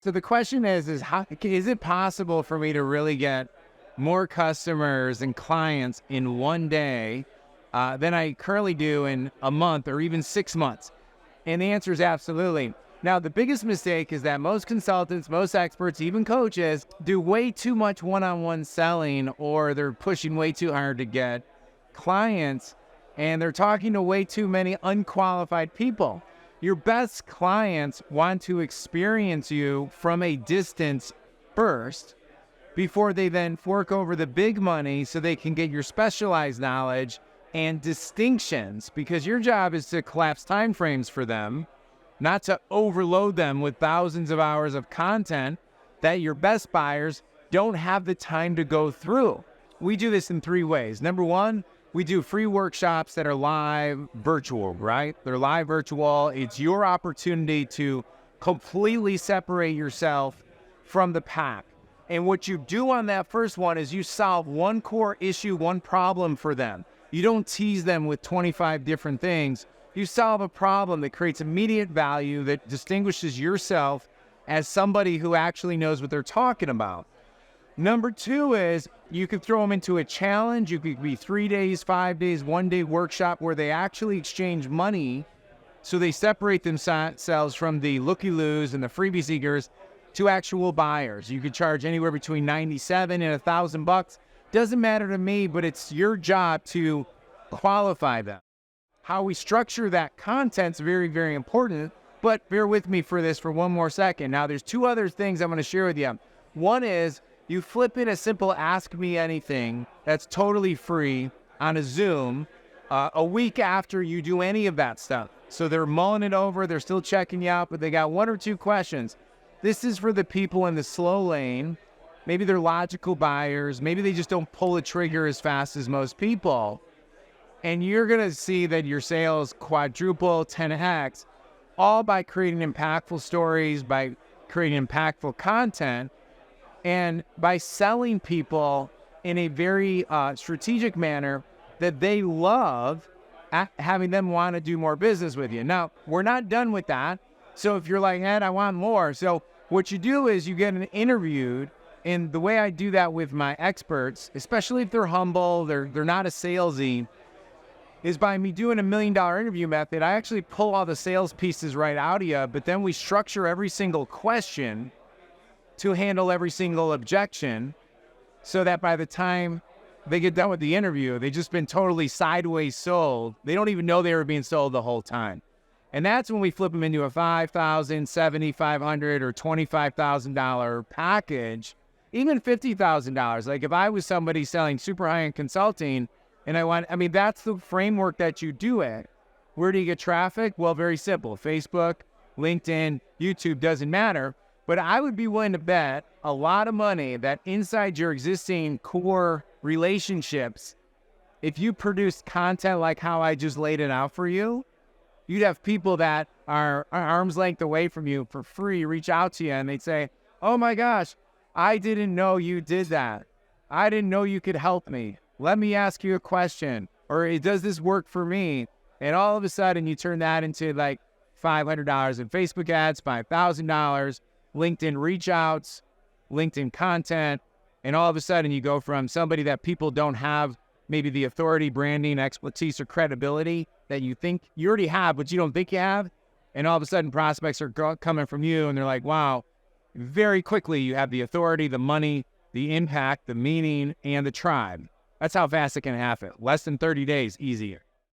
So the question is how is it possible for me to really get more customers and clients in one day than I currently do in a month or even 6 months? And the answer is absolutely. Now, the biggest mistake is that most consultants, most experts, even coaches do way too much one-on-one selling, or they're pushing way too hard to get clients, and they're talking to way too many unqualified people. Your best clients want to experience you from a distance first before they then fork over the big money so they can get your specialized knowledge and distinctions, because your job is to collapse time frames for them, not to overload them with thousands of hours of content that your best buyers don't have the time to go through. We do this in 3 ways. Number one, we do free workshops that are live virtual, right? They're live virtual. It's your opportunity to completely separate yourself from the pack. And what you do on that first one is you solve one core issue, one problem for them. You don't tease them with 25 different things. You solve a problem that creates immediate value, that distinguishes yourself as somebody who actually knows what they're talking about. Number 2 is you could throw them into a challenge. You could be 3 days, 5 days, 1-day workshop where they actually exchange money, so they separate themselves from the looky-loos and the freebie seekers to actual buyers. You could charge anywhere between $97 and $1,000. Doesn't matter to me, but it's your job to qualify them. How we structure that content's very, very important, but bear with me for this for one more second. Now, there's 2 other things I'm going to share with you. One is you flip in a simple Ask Me Anything that's totally free on a Zoom a week after you do any of that stuff. So they're mulling it over, they're still checking you out, but they got 1 or 2 questions. This is for the people in the slow lane. Maybe they're logical buyers. Maybe they just don't pull the trigger as fast as most people. And you're going to see that your sales quadruple, 10x, all by creating impactful stories, by creating impactful content, and by selling people in a very strategic manner that they love, having them want to do more business with you. Now, we're not done with that. So if you're like, Ed, I want more. So what you do is you get interviewed. And the way I do that with my experts, especially if they're humble, they're not a salesy, is by me doing $1 million interview method. I actually pull all the sales pieces right out of you, but then we structure every single question to handle every single objection, so that by the time they get done with the interview, they've just been totally sideways sold. They don't even know they were being sold the whole time. And that's when we flip them into a $5,000, $7,500, or $25,000 package, even $50,000. Like if I was somebody selling super high-end consulting, and that's the framework that you do it. Where do you get traffic? Well, very simple. Facebook, LinkedIn, YouTube, doesn't matter. But I would be willing to bet a lot of money that inside your existing core relationships, if you produce content like how I just laid it out for you, you'd have people that are arm's length away from you for free reach out to you, and they'd say, oh my gosh, I didn't know you did that. I didn't know you could help me. Let me ask you a question. Or does this work for me? And all of a sudden you turn that into like $500 in Facebook ads, $5,000, LinkedIn reach outs, LinkedIn content. And all of a sudden you go from somebody that people don't have maybe the authority, branding, expertise, or credibility that you think you already have, but you don't think you have. And all of a sudden prospects are coming from you, and they're like, wow, very quickly you have the authority, the money, the impact, the meaning, and the tribe. That's how fast it can happen. Less than 30 days, easier.